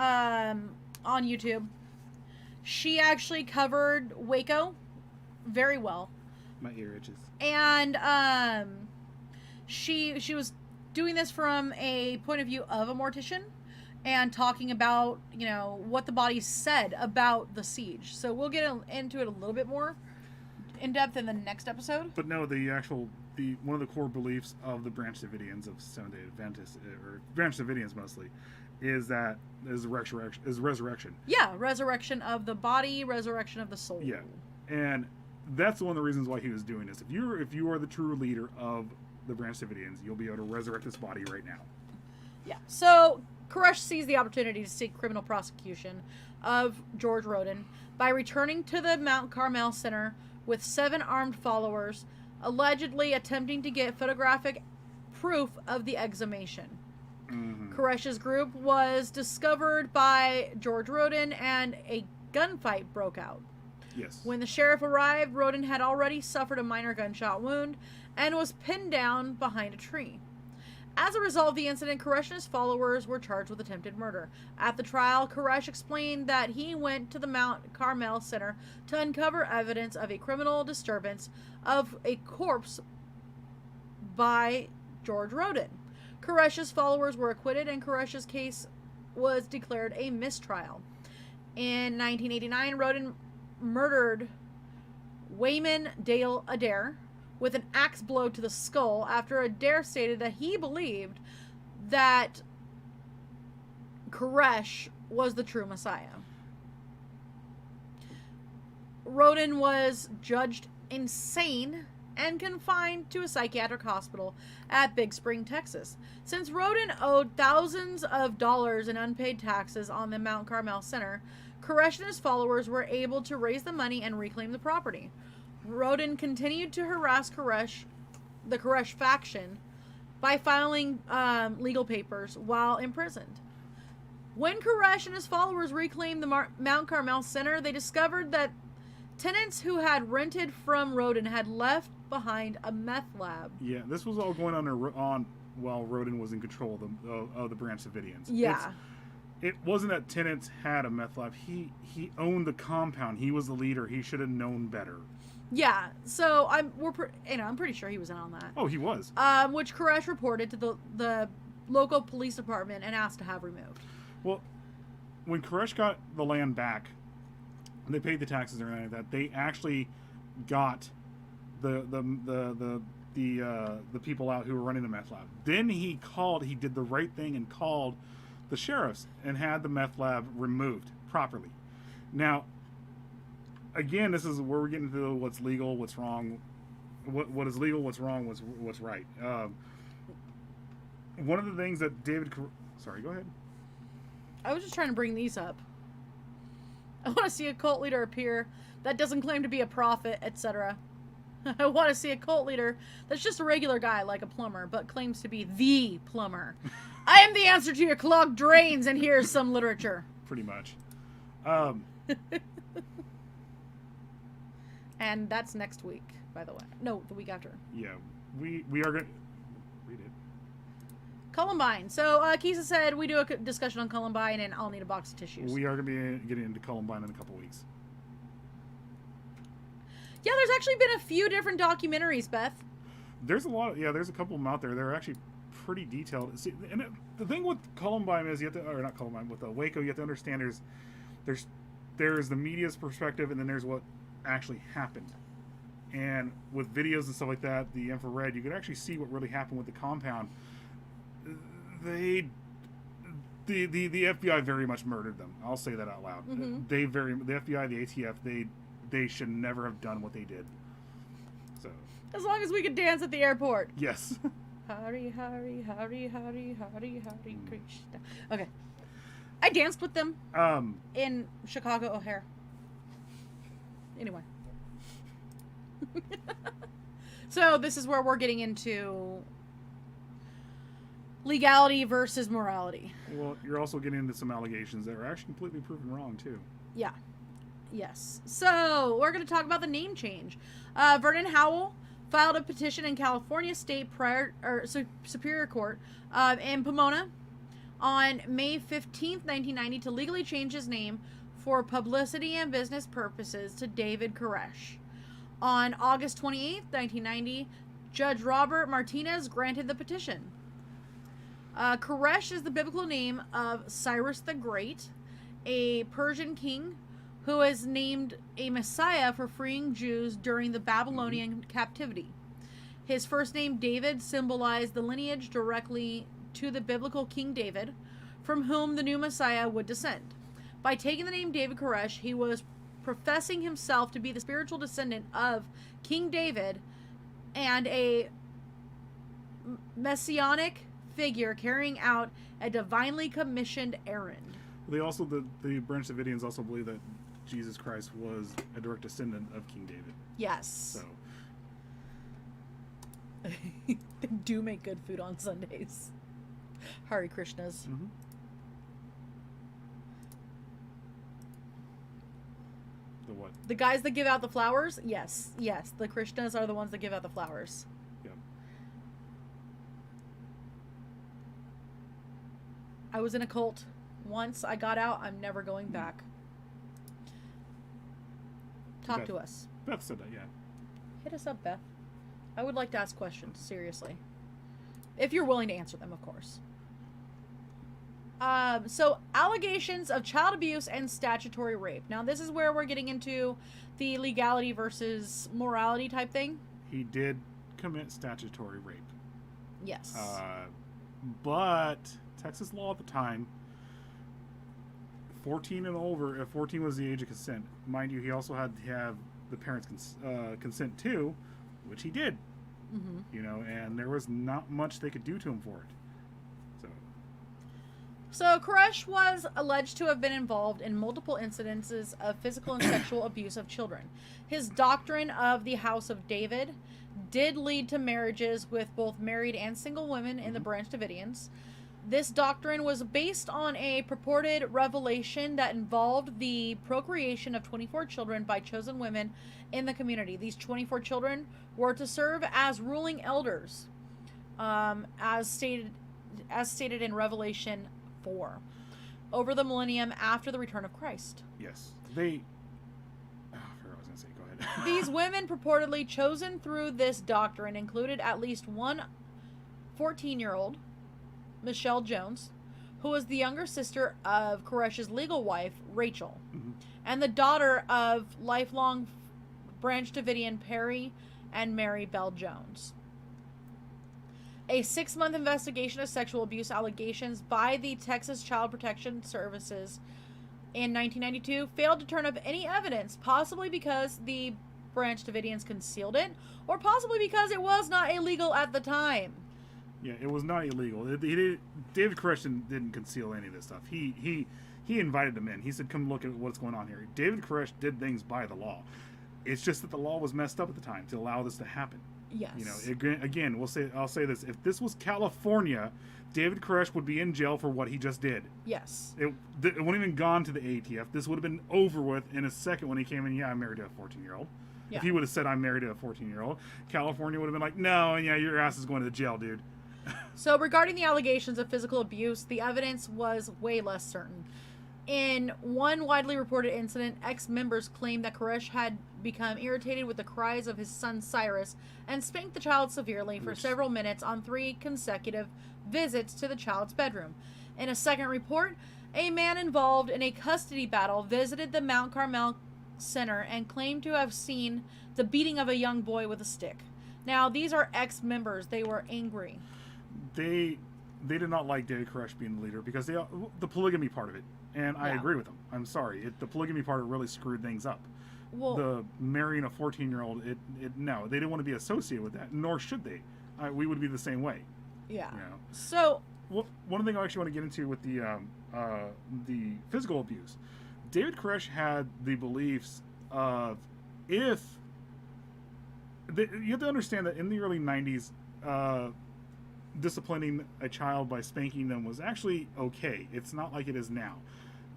YouTube. She actually covered Waco very well. My ear itches. And she was doing this from a point of view of a mortician and talking about, what the body said about the siege. So we'll get into it a little bit more in depth in the next episode. But no, one of the core beliefs of the Branch Davidians of Seventh-day Adventists, or Branch Davidians mostly, is resurrection. Yeah, resurrection of the body, resurrection of the soul. Yeah, and that's one of the reasons why he was doing this. If you are the true leader of the Branch Davidians, you'll be able to resurrect this body right now. Yeah. So Koresh sees the opportunity to seek criminal prosecution of George Rodin by returning to the Mount Carmel Center with 7 armed followers, allegedly attempting to get photographic proof of the exhumation. Koresh's group was discovered by George Rodin, and a gunfight broke out. Yes. When the sheriff arrived, Rodin had already suffered a minor gunshot wound and was pinned down behind a tree. As a result of the incident, Koresh and his followers were charged with attempted murder. At the trial, Koresh explained that he went to the Mount Carmel Center to uncover evidence of a criminal disturbance of a corpse by George Rodin. Koresh's followers were acquitted, and Koresh's case was declared a mistrial. In 1989, Rodin murdered Wayman Dale Adair with an axe blow to the skull after Adair stated that he believed that Koresh was the true Messiah. Rodin was judged insane and confined to a psychiatric hospital at Big Spring, Texas. Since Rodin owed thousands of dollars in unpaid taxes on the Mount Carmel Center, Koresh and his followers were able to raise the money and reclaim the property. Rodin continued to harass the Koresh faction, by filing legal papers while imprisoned. When Koresh and his followers reclaimed the Mount Carmel Center, they discovered that tenants who had rented from Rodin had left behind a meth lab. Yeah, this was all going on while Rodin was in control of the Branch Davidians. Yeah. It wasn't that tenants had a meth lab. He owned the compound. He was the leader. He should have known better. Yeah, so I'm pretty sure he was in on that. Oh, he was. Which Koresh reported to the local police department and asked to have removed. Well, when Koresh got the land back, they paid the taxes and everything like that. They actually got the people out who were running the meth lab. Then he did the right thing and called the sheriffs and had the meth lab removed properly. Now, again, this is where we're getting to what's legal, what's wrong, what is legal, what's wrong, what's right. One of the things that sorry, go ahead. I was just trying to bring these up. I want to see a cult leader appear that doesn't claim to be a prophet, etc. I want to see a cult leader that's just a regular guy like a plumber, but claims to be the plumber. I am the answer to your clogged drains, and here's some literature. Pretty much. And that's next week, by the way. No, the week after. Yeah, we are going to read it. Columbine. So, Kisa said we do a discussion on Columbine, and I'll need a box of tissues. We are going to be getting into Columbine in a couple weeks. Yeah, there's actually been a few different documentaries, Beth. There's a lot. There's a couple of them out there. They're actually pretty detailed. See, and the thing with Columbine is with Waco, you have to understand there's the media's perspective, and then there's what actually happened. And with videos and stuff like that, the infrared, you could actually see what really happened with the compound. The FBI very much murdered them. I'll say that out loud. Mm-hmm. The FBI, the ATF, they should never have done what they did. So as long as we could dance at the airport. Yes. Hari, Hari, Hari, Hari, Hari, Hari, Krishna. Okay. I danced with them in Chicago O'Hare. Anyway. So this is where we're getting into legality versus morality. Well, you're also getting into some allegations that are actually completely proven wrong, too. Yeah. Yes. So we're going to talk about the name change. Vernon Howell filed a petition in California State Superior Court in Pomona on May 15th, 1990 to legally change his name for publicity and business purposes to David Koresh. On August 28th, 1990, Judge Robert Martinez granted the petition. Koresh is the biblical name of Cyrus the Great, a Persian king who was named a Messiah for freeing Jews during the Babylonian captivity. His first name, David, symbolized the lineage directly to the biblical King David, from whom the new Messiah would descend. By taking the name David Koresh, he was professing himself to be the spiritual descendant of King David and a messianic figure carrying out a divinely commissioned errand. They also, the Branch Davidians also believe that Jesus Christ was a direct descendant of King David. Yes. So they do make good food on Sundays. Hare Krishnas. Mm-hmm. The what? The guys that give out the flowers? Yes. Yes. The Krishnas are the ones that give out the flowers. Yep. I was in a cult. Once I got out, I'm never going back. Talk to us. Beth said that, yeah. Hit us up, Beth. I would like to ask questions, seriously. If you're willing to answer them, of course. So, allegations of child abuse and statutory rape. Now, this is where we're getting into the legality versus morality type thing. He did commit statutory rape. Yes. But Texas law at the time, 14 and over, if 14 was the age of consent, mind you, he also had to have the parents' consent too, which he did. Mm-hmm. And there was not much they could do to him for it. So So, Koresh was alleged to have been involved in multiple incidences of physical and sexual abuse of children. His doctrine of the House of David did lead to marriages with both married and single women in the Branch Davidians. This doctrine was based on a purported revelation that involved the procreation of 24 children by chosen women in the community. These 24 children were to serve as ruling elders, as stated in Revelation 4, over the millennium after the return of Christ. Yes. I forgot what I was going to say. Go ahead. These women purportedly chosen through this doctrine included at least one 14-year-old, Michelle Jones, who was the younger sister of Koresh's legal wife, Rachel, and the daughter of lifelong Branch Davidian Perry and Mary Bell Jones. A 6-month investigation of sexual abuse allegations by the Texas Child Protection Services in 1992 failed to turn up any evidence, possibly because the Branch Davidians concealed it, or possibly because it was not illegal at the time. Yeah, it was not illegal. David Koresh didn't conceal any of this stuff. He invited them in. He said, "Come look at what's going on here." David Koresh did things by the law. It's just that the law was messed up at the time to allow this to happen. Yes. You know, again, I'll say this: if this was California, David Koresh would be in jail for what he just did. Yes. It wouldn't even gone to the ATF. This would have been over with in a second when he came in. Yeah, I'm married to a 14-year-old. Yeah. If he would have said I'm married to a 14-year-old, California would have been like, no, yeah, your ass is going to jail, dude. So regarding the allegations of physical abuse, the evidence was way less certain. In one widely reported incident, ex-members claimed that Koresh had become irritated with the cries of his son Cyrus and spanked the child severely for several minutes on 3 consecutive visits to the child's bedroom. In a second report, a man involved in a custody battle visited the Mount Carmel Center and claimed to have seen the beating of a young boy with a stick. Now, these are ex-members. They were angry. They did not like David Koresh being the leader because the polygamy part of it. And I agree with them. I'm sorry. The polygamy part really screwed things up. Well, the marrying a 14-year-old, no, they didn't want to be associated with that, nor should they. We would be the same way. Yeah. You know? So, one thing I actually want to get into with the physical abuse, David Koresh had the beliefs of you have to understand that in the early 90s, disciplining a child by spanking them was actually okay. It's not like it is now,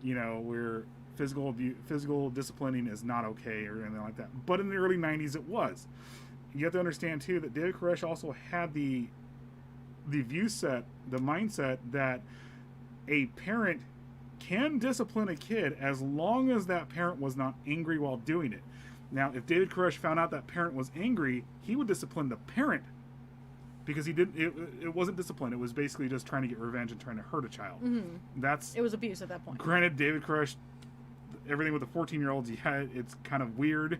you know, where physical disciplining is not okay or anything like that. But in the early 90s, it was. You have to understand too that David Koresh also had the view set, the mindset that a parent can discipline a kid as long as that parent was not angry while doing it. Now, if David Koresh found out that parent was angry, he would discipline the parent because it wasn't discipline. It was basically just trying to get revenge and trying to hurt a child. it was abuse at that point. Granted, David Koresh, everything with the 14-year-olds, it's kind of weird,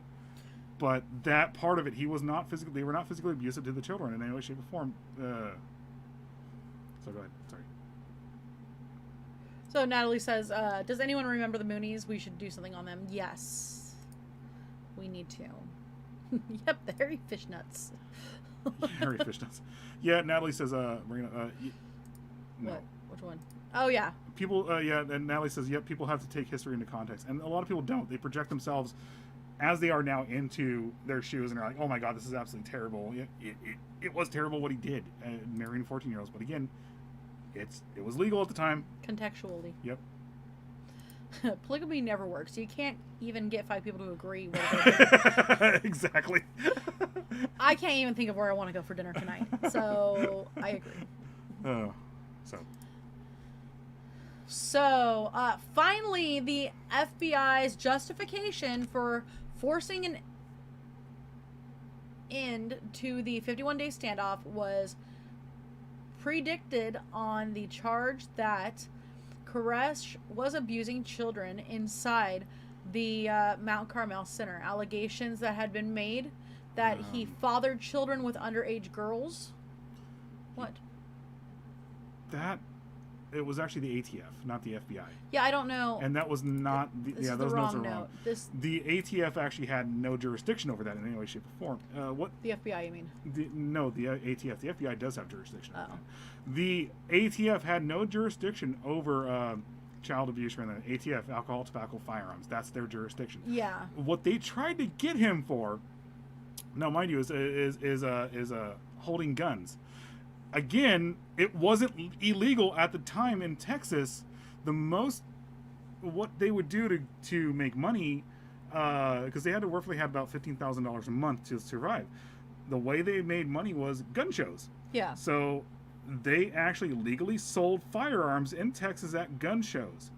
but that part of it, they were not physically abusive to the children in any way, shape, or form. So go ahead. Sorry. So Natalie says, does anyone remember the Moonies? We should do something on them. Yes. We need to. Yep, the hairy fishnets. Hairy fishnets. Yeah, Natalie says, no. What? Which one? Oh, yeah. People, and Natalie says, yep, people have to take history into context. And a lot of people don't. They project themselves as they are now into their shoes and are like, oh my God, this is absolutely terrible. It was terrible what he did, marrying 14-year-olds. But again, it was legal at the time. Contextually. Yep. Polygamy never works. You can't even get 5 people to agree. Exactly. I can't even think of where I want to go for dinner tonight. So, I agree. So, finally, the FBI's justification for forcing an end to the 51-day standoff was predicted on the charge that Koresh was abusing children inside the Mount Carmel Center. Allegations that had been made that he fathered children with underage girls. What? That it was actually the ATF, not the FBI. Yeah, I don't know. And that was not the, This yeah, is those the notes wrong are wrong. note. This The ATF actually had no jurisdiction over that in any way, shape, or form. What? the FBI, you mean? No, the ATF. The FBI does have jurisdiction. Over Oh. that. The ATF had no jurisdiction over child abuse or anything. ATF, alcohol, tobacco, firearms. That's their jurisdiction. Yeah. What they tried to get him for, now mind you, is holding guns. Again, it wasn't illegal at the time in Texas. The most what they would do to make money, because they had to roughly have about $15,000 a month to survive. The way they made money was gun shows. Yeah. So they actually legally sold firearms in Texas at gun shows.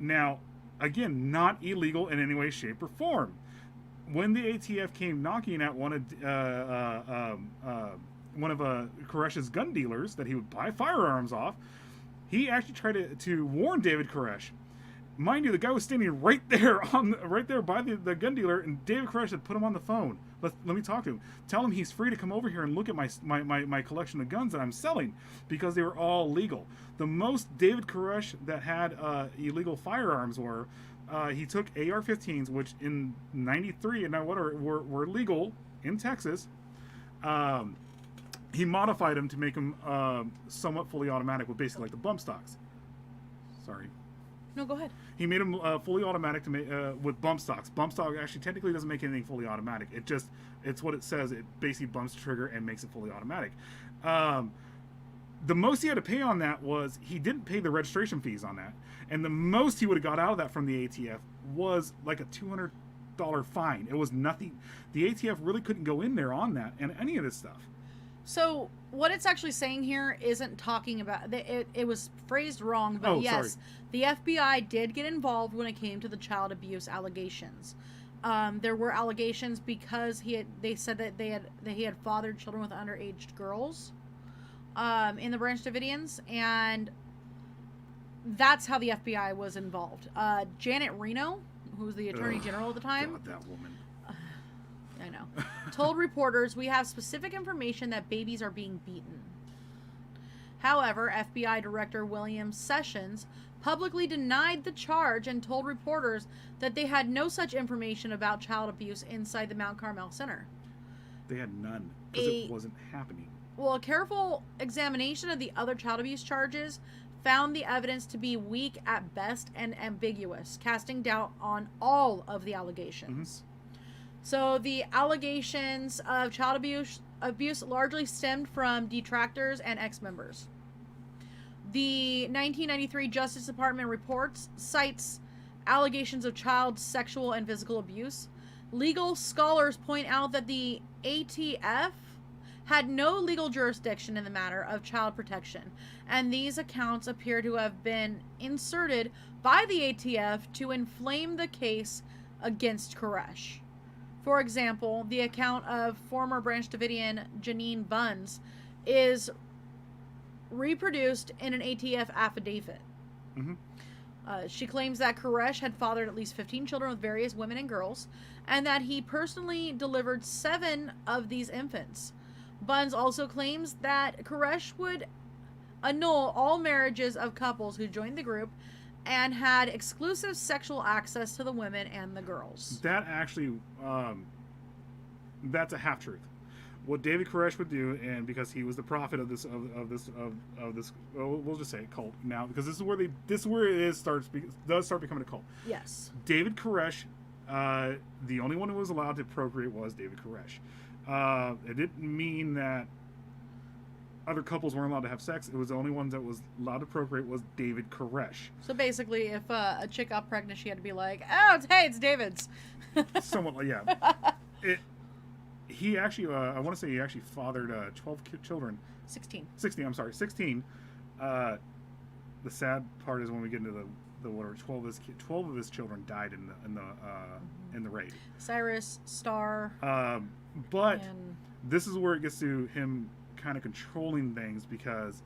Now, again, not illegal in any way, shape, or form. When the ATF came knocking at one of Koresh's gun dealers that he would buy firearms off, he actually tried to warn David Koresh. Mind you, the guy was standing right there by the gun dealer, and David Koresh had put him on the phone. Let me talk to him. Tell him he's free to come over here and look at my collection of guns that I'm selling, because they were all legal. The most David Koresh that had illegal firearms were he took AR-15s, which in '93 and whatever were legal in Texas. He modified them to make them somewhat fully automatic with basically like the bump stocks. Sorry. No, go ahead. He made them fully automatic to make with bump stocks. Bump stock actually technically doesn't make anything fully automatic. It's what it says. It basically bumps the trigger and makes it fully automatic. The most he had to pay on that was he didn't pay the registration fees on that, and the most he would have got out of that from the ATF was like a $200 fine. It was nothing. The ATF really couldn't go in there on that and any of this stuff. So what it's actually saying here isn't talking about it was phrased wrong, but yes, sorry. The FBI did get involved when it came to the child abuse allegations. There were allegations because they said that he had fathered children with underage girls in the Branch Davidians, and that's how the FBI was involved. Janet Reno, who was the Attorney General at the time, God, that woman. I know, told reporters, "We have specific information that babies are being beaten." However, FBI Director William Sessions publicly denied the charge and told reporters that they had no such information about child abuse inside the Mount Carmel Center. They had none because it wasn't happening. Well, a careful examination of the other child abuse charges found the evidence to be weak at best and ambiguous, casting doubt on all of the allegations. Mm-hmm. So the allegations of child abuse largely stemmed from detractors and ex-members. The 1993 Justice Department reports cites allegations of child sexual and physical abuse. Legal scholars point out that the ATF had no legal jurisdiction in the matter of child protection, and these accounts appear to have been inserted by the ATF to inflame the case against Koresh. For example, the account of former Branch Davidian Janine Buns is reproduced in an ATF affidavit. Mm-hmm. She claims that Koresh had fathered at least 15 children with various women and girls, and that he personally delivered 7 of these infants. Buns also claims that Koresh would annul all marriages of couples who joined the group and had exclusive sexual access to the women and the girls. That actually, that's a half truth. What David Koresh would do, and because he was the prophet of this, we'll just say it, cult now, because this is where it does start becoming a cult. Yes. David Koresh, the only one who was allowed to procreate was David Koresh. It didn't mean that other couples weren't allowed to have sex. It was the only one that was allowed to procreate was David Koresh. So basically, if a chick got pregnant, she had to be like, "Oh, it's David's." Somewhat like, yeah. He actually, I want to say he actually fathered 12 children. 16. 16, I'm sorry, 16. The sad part is when we get into the whatever 12 of his children died in the raid. Cyrus, Star. But and this is where it gets to him kind of controlling things, because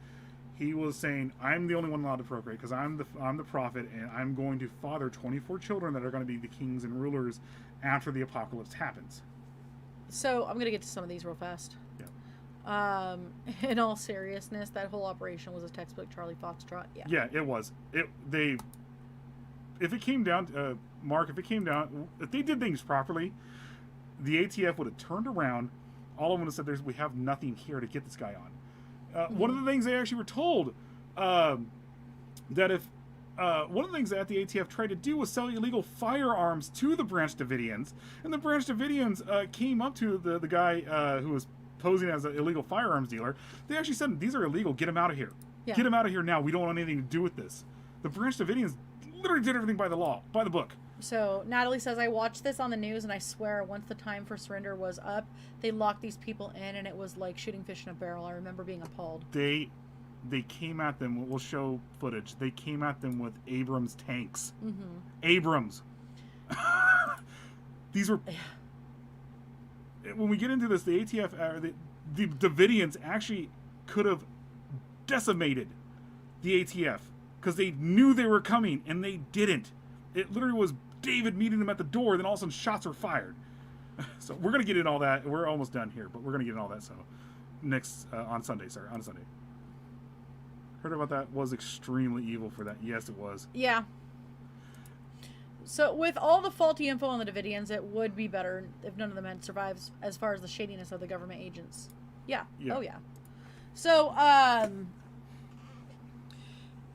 he was saying, I'm the only one allowed to procreate because I'm the prophet, and I'm going to father 24 children that are going to be the kings and rulers after the apocalypse happens. So I'm going to get to some of these real fast. Yeah. In all seriousness, that whole operation was a textbook Charlie Foxtrot. Yeah. Yeah, it was. If it came down, Mark, if they did things properly, the ATF would have turned around. All of them would have said, "We have nothing here to get this guy on." One of the things they actually were told that if one of the things that the ATF tried to do was sell illegal firearms to the Branch Davidians, and the Branch Davidians came up to the guy who was posing as an illegal firearms dealer. They actually said, "These are illegal. Get him out of here. Yeah. Get him out of here now. We don't want anything to do with this." The Branch Davidians literally did everything by the law, by the book. So Natalie says, I watched this on the news, and I swear once the time for surrender was up, they locked these people in, and it was like shooting fish in a barrel. I remember being appalled. They came at them. We'll show footage. They came at them with Abrams tanks. Mm-hmm. Abrams. These were. When we get into this, the ATF, the Davidians actually could have decimated the ATF because they knew they were coming and they didn't. It literally was David meeting them at the door, then all of a sudden shots were fired. So we're gonna get in all that. We're almost done here, but we're gonna get in all that. So next on Sunday. Heard about that? Was extremely evil for that. Yes, it was. Yeah. So with all the faulty info on the Davidians, it would be better if none of them had survived as far as the shadiness of the government agents. Yeah. Oh yeah. So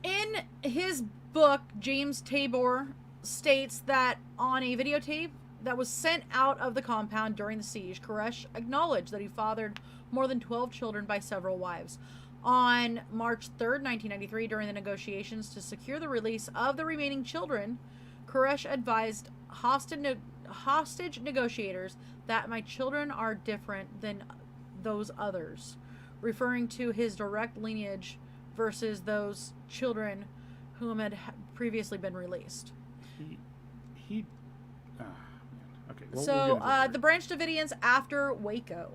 in his book, James Tabor states that on a videotape that was sent out of the compound during the siege, Koresh acknowledged that he fathered more than 12 children by several wives. On March 3rd, 1993, during the negotiations to secure the release of the remaining children, Koresh advised hostage negotiators that my children are different than those others, referring to his direct lineage versus those children whom had previously been released. Okay. So the Branch Davidians after Waco.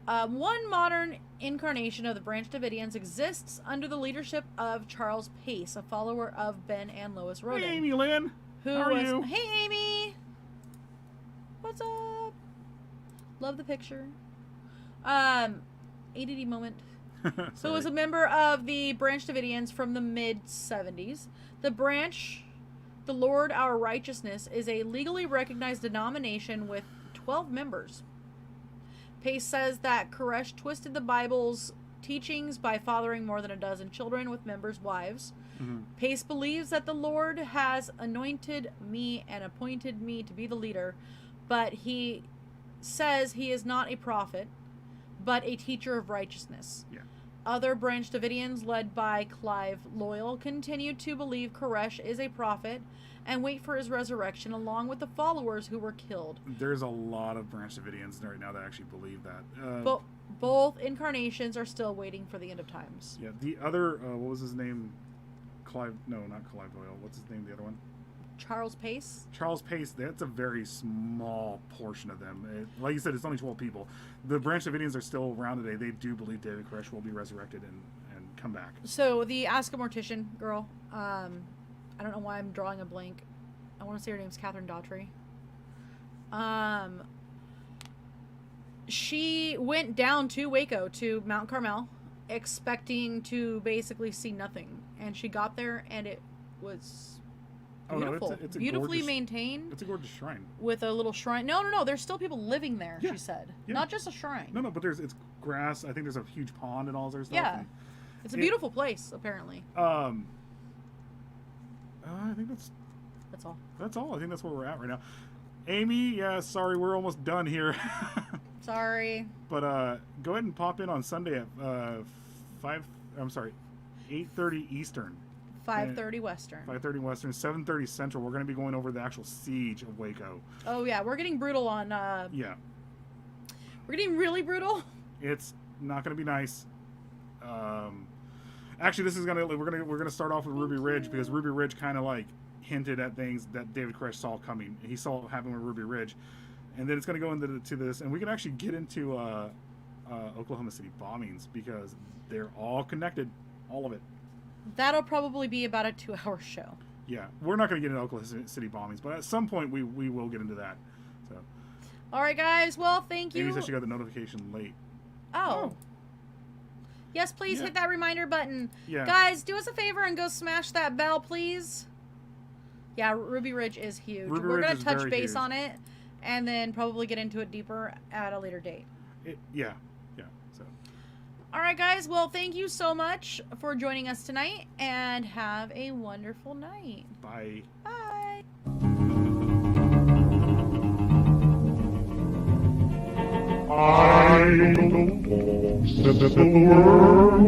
One modern incarnation of the Branch Davidians exists under the leadership of Charles Pace, a follower of Ben and Lois Rodin. Hey, Amy Lynn. How are you? Hey, Amy. What's up? Love the picture. ADD moment. Who was a member of the Branch Davidians from the mid-70s. The Branch, the Lord Our Righteousness, is a legally recognized denomination with 12 members. Pace says that Koresh twisted the Bible's teachings by fathering more than a dozen children with members' wives. Mm-hmm. Pace believes that the Lord has anointed me and appointed me to be the leader, but he says he is not a prophet, but a teacher of righteousness. Yeah. Other Branch Davidians, led by Clive Loyal, continue to believe Koresh is a prophet and wait for his resurrection, along with the followers who were killed. There's a lot of Branch Davidians right now that actually believe that. Both incarnations are still waiting for the end of times. Yeah, the other, what was his name? Clive, no, not Clive Loyal. What's his name, the other one? Charles Pace? Charles Pace, that's a very small portion of them. Like you said, it's only 12 people. The Branch Davidians are still around today. They do believe David Koresh will be resurrected and come back. So the Ask a Mortician girl, I don't know why I'm drawing a blank. I want to say her name's Catherine Daughtry. She went down to Waco, to Mount Carmel, expecting to basically see nothing. And she got there, and it was beautiful. No, it's a beautifully gorgeous, maintained. It's a gorgeous shrine. With a little shrine. No. There's still people living there, Yeah. she said. Yeah. Not just a shrine. No, but it's grass. I think there's a huge pond and all this stuff. Yeah. And It's a beautiful place, apparently. I think That's all. that's all. I think that's where we're at right now. Amy, yeah, sorry, we're almost done here. Sorry. But go ahead and pop in on Sunday at 8:30 Eastern. 5:30 Western. 5:30 Western, 7:30 Central. We're going to be going over the actual siege of Waco. Oh yeah, we're getting brutal on. Yeah, We're getting really brutal. it's not going to be nice. Actually, this is we're gonna start off with Ruby Ridge, because Ruby Ridge kind of like hinted at things that David Koresh saw coming. He saw it happen with Ruby Ridge, and then it's going to go into this, and we can actually get into Oklahoma City bombings, because they're all connected, all of it. That'll probably be about a 2-hour show. Yeah, we're not going to get into Oklahoma City bombings, but at some point we will get into that. So, All right, guys. Well, thank you. Amy said she got the notification late. Oh. Yes, please Yeah. hit that reminder button. Yeah. Guys, do us a favor and go smash that bell, please. Yeah, Ruby Ridge is huge. Ruby We're Ridge going is to touch very base huge. on it and then probably get into it deeper at a later date. Yeah. So. All right, guys. Well, thank you so much for joining us tonight and have a wonderful night. Bye. Bye. I know that the world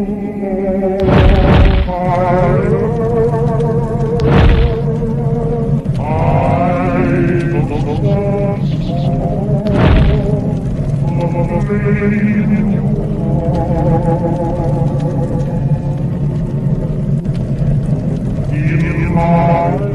in my